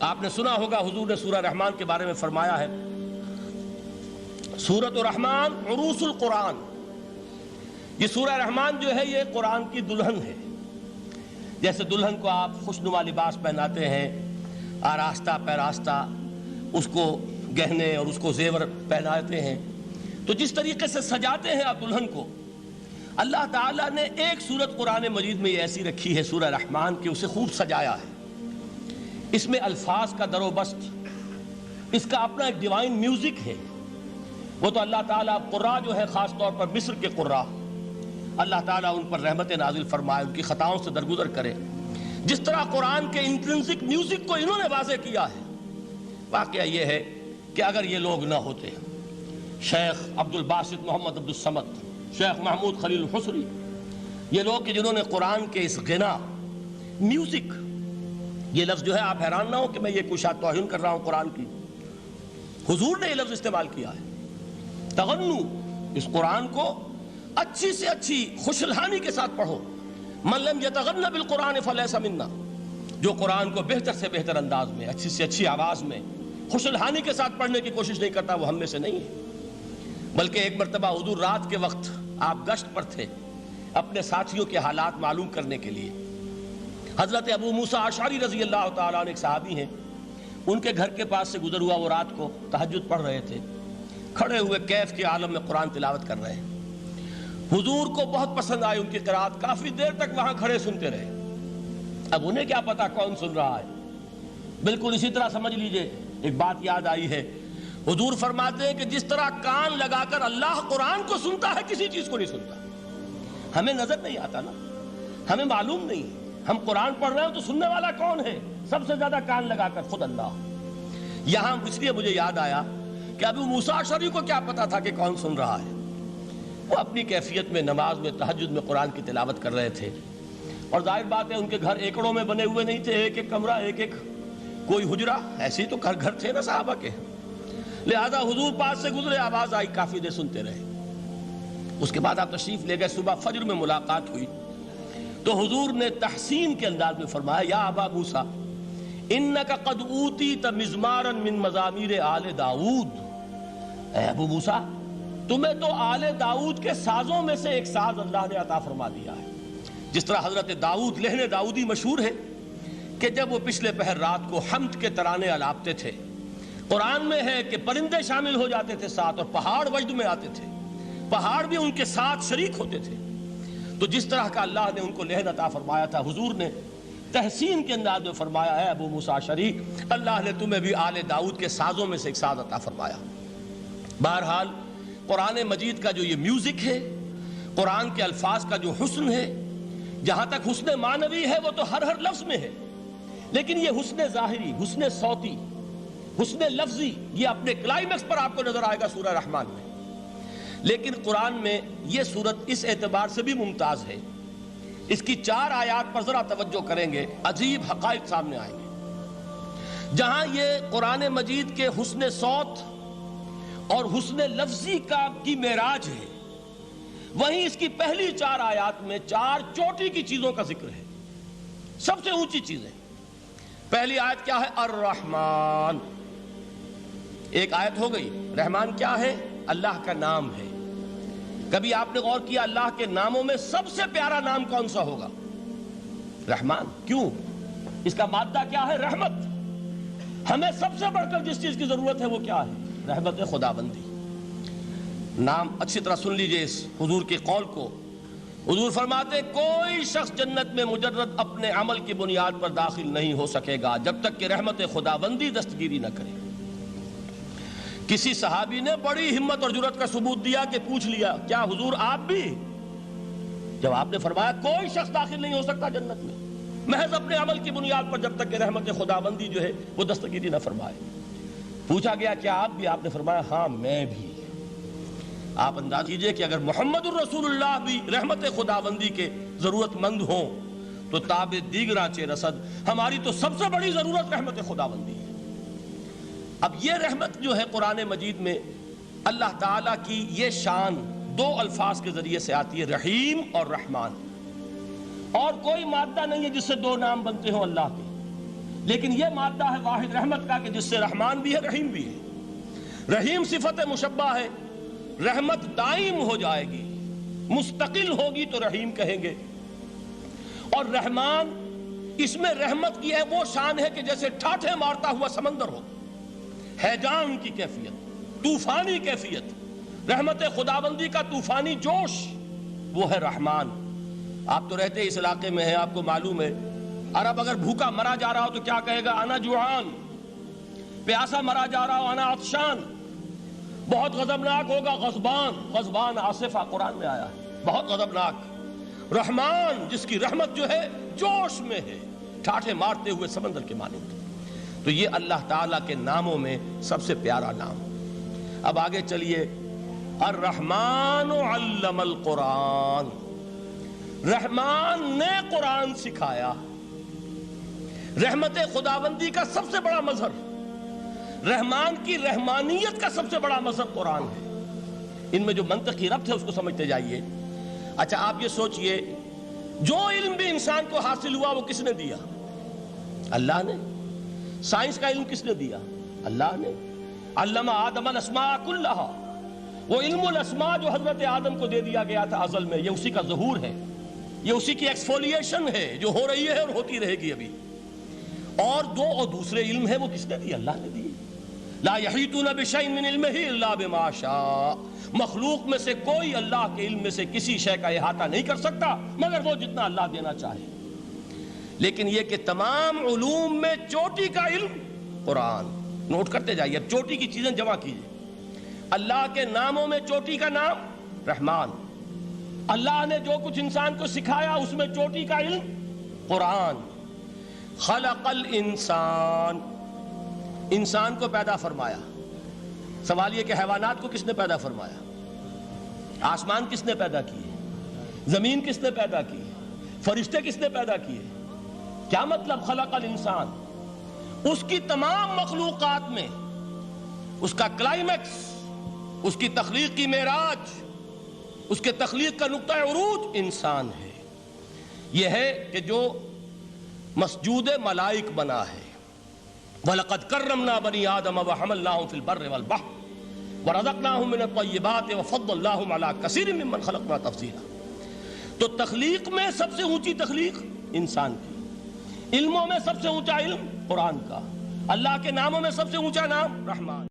آپ نے سنا ہوگا حضور نے سورہ رحمان کے بارے میں فرمایا ہے، سورۃ الرحمان عروس القرآن. یہ سورہ رحمان جو ہے یہ قرآن کی دلہن ہے. جیسے دلہن کو آپ خوشنما لباس پہناتے ہیں، آراستہ پیراستہ اس کو گہنے اور اس کو زیور پہناتے ہیں، تو جس طریقے سے سجاتے ہیں آپ دلہن کو، اللہ تعالیٰ نے ایک سورت قرآن مجید میں یہ ایسی رکھی ہے سورہ رحمان کہ اسے خوب سجایا ہے. اس میں الفاظ کا در و بست، اس کا اپنا ایک ڈیوائن میوزک ہے. وہ تو اللہ تعالیٰ قراء جو ہے خاص طور پر مصر کے قراء، اللہ تعالیٰ ان پر رحمت نازل فرمائے، ان کی خطاؤں سے درگزر کرے. جس طرح قرآن کے انٹرنسک میوزک کو انہوں نے واضح کیا ہے. واقعہ یہ ہے کہ اگر یہ لوگ نہ ہوتے، شیخ عبد الباسط محمد عبد الصمد، شیخ محمود خلیل الحصری، یہ لوگ کہ جنہوں نے قرآن کے اس غنا میوزک، یہ لفظ جو ہے آپ حیران نہ ہو کہ میں یہ کوئی شاید توہین کر رہا ہوں قرآن کی، حضور نے یہ لفظ استعمال کیا ہے. تغنو، اس قرآن کو اچھی سے اچھی خوشلہانی کے ساتھ پڑھو. من لم یتغن بالقرآن فلیس منا، جو قرآن کو بہتر سے بہتر انداز میں، اچھی سے اچھی آواز میں، خوشلہانی کے ساتھ پڑھنے کی کوشش نہیں کرتا، وہ ہم میں سے نہیں ہے. بلکہ ایک مرتبہ حضور رات کے وقت آپ گشت پر تھے اپنے ساتھیوں کے حالات معلوم کرنے کے لیے. حضرت ابو موسیٰ اشعری رضی اللہ تعالیٰ عنہ ایک صحابی ہیں، ان کے گھر کے پاس سے گزر ہوا، وہ رات کو تہجد پڑھ رہے تھے، کھڑے ہوئے کیف کے عالم میں قرآن تلاوت کر رہے ہیں. حضور کو بہت پسند آئی ان کی قرات، کافی دیر تک وہاں کھڑے سنتے رہے. اب انہیں کیا پتا کون سن رہا ہے. بالکل اسی طرح سمجھ لیجئے ایک بات یاد آئی ہے. حضور فرماتے ہیں کہ جس طرح کان لگا کر اللہ قرآن کو سنتا ہے، کسی چیز کو نہیں سنتا. ہمیں نظر نہیں آتا نا، ہمیں معلوم نہیں، ہم قرآن پڑھ رہے ہیں تو سننے والا کون ہے؟ سب سے زیادہ کان لگا کر خود اللہ. یہاں اس لیے مجھے یاد آیا کہ ابو موسیٰ اشعری کو کیا پتا تھا کہ کون سن رہا ہے. وہ اپنی کیفیت میں نماز میں تہجد میں قرآن کی تلاوت کر رہے تھے، اور ظاہر بات ہے ان کے گھر ایکڑوں میں بنے ہوئے نہیں تھے، ایک ایک کمرہ، ایک ایک کوئی حجرہ، ایسے ہی تو گھر تھے نا صحابہ کے. لہذا حضور پاس سے گزرے، آواز آئی، کافی دیر سنتے رہے. اس کے بعد آپ تشریف لے گئے، صبح فجر میں ملاقات ہوئی تو حضور نے تحسین کے انداز میں فرمایا، یا ابا موسیٰ انک قد اوتیت مزمارا من مزامیر آل داؤد. اے ابو موسیٰ، تمہیں تو آل داؤد کے سازوں میں سے ایک ساز اللہ نے عطا فرما دیا ہے. جس طرح حضرت داؤد لہن داؤدی مشہور ہے کہ جب وہ پچھلے پہر رات کو حمد کے ترانے الاپتے تھے، قرآن میں ہے کہ پرندے شامل ہو جاتے تھے ساتھ، اور پہاڑ وجد میں آتے تھے، پہاڑ بھی ان کے ساتھ شریک ہوتے تھے. تو جس طرح کا اللہ نے ان کو لہن عطا فرمایا تھا، حضور نے تحسین کے انداز میں فرمایا، ہے ابو موسیٰ اشعری، اللہ نے تمہیں بھی آل داؤد کے سازوں میں سے ایک ساز عطا فرمایا. بہرحال قرآن مجید کا جو یہ میوزک ہے، قرآن کے الفاظ کا جو حسن ہے، جہاں تک حسن معنوی ہے وہ تو ہر لفظ میں ہے، لیکن یہ حسن ظاہری، حسن صوتی، حسن لفظی، یہ اپنے کلائمیکس پر آپ کو نظر آئے گا سورہ رحمان میں. لیکن قرآن میں یہ سورت اس اعتبار سے بھی ممتاز ہے، اس کی 4 آیات پر ذرا توجہ کریں گے، عجیب حقائق سامنے آئیں گے. جہاں یہ قرآن مجید کے حسن صوت اور حسن لفظی کی معراج ہے، وہیں اس کی پہلی 4 آیات میں 4 چوٹی کی چیزوں کا ذکر ہے، سب سے اونچی چیزیں. پہلی آیت کیا ہے؟ الرحمن. ایک آیت ہو گئی. رحمان کیا ہے؟ اللہ کا نام ہے. کبھی آپ نے غور کیا اللہ کے ناموں میں سب سے پیارا نام کون سا ہوگا؟ رحمان. کیوں؟ اس کا مادہ کیا ہے؟ رحمت. ہمیں سب سے بڑھ کر جس چیز کی ضرورت ہے وہ کیا ہے؟ رحمت خداوندی. نام اچھی طرح سن لیجئے اس حضور کے قول کو. حضور فرماتے کوئی شخص جنت میں مجرد اپنے عمل کی بنیاد پر داخل نہیں ہو سکے گا جب تک کہ رحمت خداوندی دستگیری نہ کرے. کسی صحابی نے بڑی ہمت اور جرأت کا ثبوت دیا کہ پوچھ لیا، کیا حضور آپ بھی؟ جب آپ نے فرمایا کوئی شخص داخل نہیں ہو سکتا جنت میں محض اپنے عمل کی بنیاد پر جب تک کہ رحمت خداوندی جو ہے وہ دستگیری نہ فرمائے. پوچھا گیا کیا آپ بھی؟ آپ نے فرمایا ہاں میں بھی. آپ انداز کیجئے کہ اگر محمد الرسول اللہ بھی رحمت خداوندی کے ضرورت مند ہوں تو تاب دیگراں چے رسد، ہماری تو سب سے بڑی ضرورت رحمت خداوندی ہے. اب یہ رحمت جو ہے قرآن مجید میں اللہ تعالیٰ کی یہ شان 2 الفاظ کے ذریعے سے آتی ہے، رحیم اور رحمان. اور کوئی مادہ نہیں ہے جس سے 2 نام بنتے ہوں اللہ کے. لیکن یہ مادہ ہے واحد رحمت کا کہ جس سے رحمان بھی ہے رحیم بھی ہے۔ رحیم صفت مشبہ ہے، رحمت دائم ہو جائے گی، مستقل ہوگی تو رحیم کہیں گے، اور رحمان اس میں رحمت کی ہے وہ شان ہے کہ جیسے ٹھاٹھے مارتا ہوا سمندر ہو، ہیجان کی کیفیت، طوفانی کیفیت، رحمت خداوندی کا طوفانی جوش، وہ ہے رحمان۔ آپ تو رہتے اس علاقے میں ہیں، آپ کو معلوم ہے عرب اگر بھوکا مرا جا رہا ہو تو کیا کہے گا؟ انا جوعان۔ پیاسا مرا جا رہا ہو انا عطشان۔ بہت غضبناک ہوگا غضبان، غضبان آصفہ قرآن میں آیا ہے، بہت غضبناک۔ رحمان جس کی رحمت جو ہے جوش میں ہے، ٹھاٹھے مارتے ہوئے سمندر کے مانند۔ تو یہ اللہ تعالیٰ کے ناموں میں سب سے پیارا نام۔ اب آگے چلیے، الرحمن علم القرآن، رحمان نے قرآن سکھایا۔ رحمت خداوندی کا سب سے بڑا مظہر، رحمان کی رحمانیت کا سب سے بڑا مظہر قرآن ہے۔ ان میں جو منطقی ربط ہے اس کو سمجھتے جائیے۔ اچھا آپ یہ سوچئے، جو علم بھی انسان کو حاصل ہوا وہ کس نے دیا؟ اللہ نے۔ سائنس کا علم کس نے دیا؟ اللہ نے۔ علم آدم الاسماء کلہا، وہ علم الاسماء جو حضرت آدم کو دے دیا گیا تھا ازل میں، یہ اسی کا ظہور ہے، یہ اسی کی ایکسفولیشن ہے جو ہو رہی ہے اور ہوتی رہے گی ابھی۔ اور دوسرے علم ہے وہ کس نے دی؟ اللہ نے دی۔ لا یحیطون بشیء من علمہ الا بما شاء، مخلوق میں سے کوئی اللہ کے علم میں سے کسی شے کا احاطہ نہیں کر سکتا مگر وہ جتنا اللہ دینا چاہے۔ لیکن یہ کہ تمام علوم میں چوٹی کا علم قرآن، نوٹ کرتے جائیے، اب چوٹی کی چیزیں جمع کیجئے۔ اللہ کے ناموں میں چوٹی کا نام رحمان، اللہ نے جو کچھ انسان کو سکھایا اس میں چوٹی کا علم قرآن۔ خلق الانسان، انسان کو پیدا فرمایا۔ سوال یہ کہ حیوانات کو کس نے پیدا فرمایا؟ آسمان کس نے پیدا کیے؟ زمین کس نے پیدا کی؟ فرشتے کس نے پیدا کیے؟ کیا مطلب خلق الانسان؟ اس کی تمام مخلوقات میں اس کا کلائمیکس، اس کی تخلیق کی معراج، اس کے تخلیق کا نقطہ عروج انسان ہے۔ یہ ہے کہ جو مسجود ملائک بنا ہے۔ وَلَقَدْ كَرَّمْنَا بَنِي آدَمَ وَحَمَلْنَاهُمْ فِي الْبَرِّ وَالْبَحْرِ وَرَزَقْنَاهُمْ مِنَ الطَّيِّبَاتِ وَفَضَّلْنَاهُمْ عَلَى كَثِيرٍ مِّمَّنْ خَلَقْنَا تَفْضِيلًا۔ تو تخلیق میں سب سے اونچی تخلیق انسان کی، علموں میں سب سے اونچا علم قرآن کا، اللہ کے ناموں میں سب سے اونچا نام رحمان۔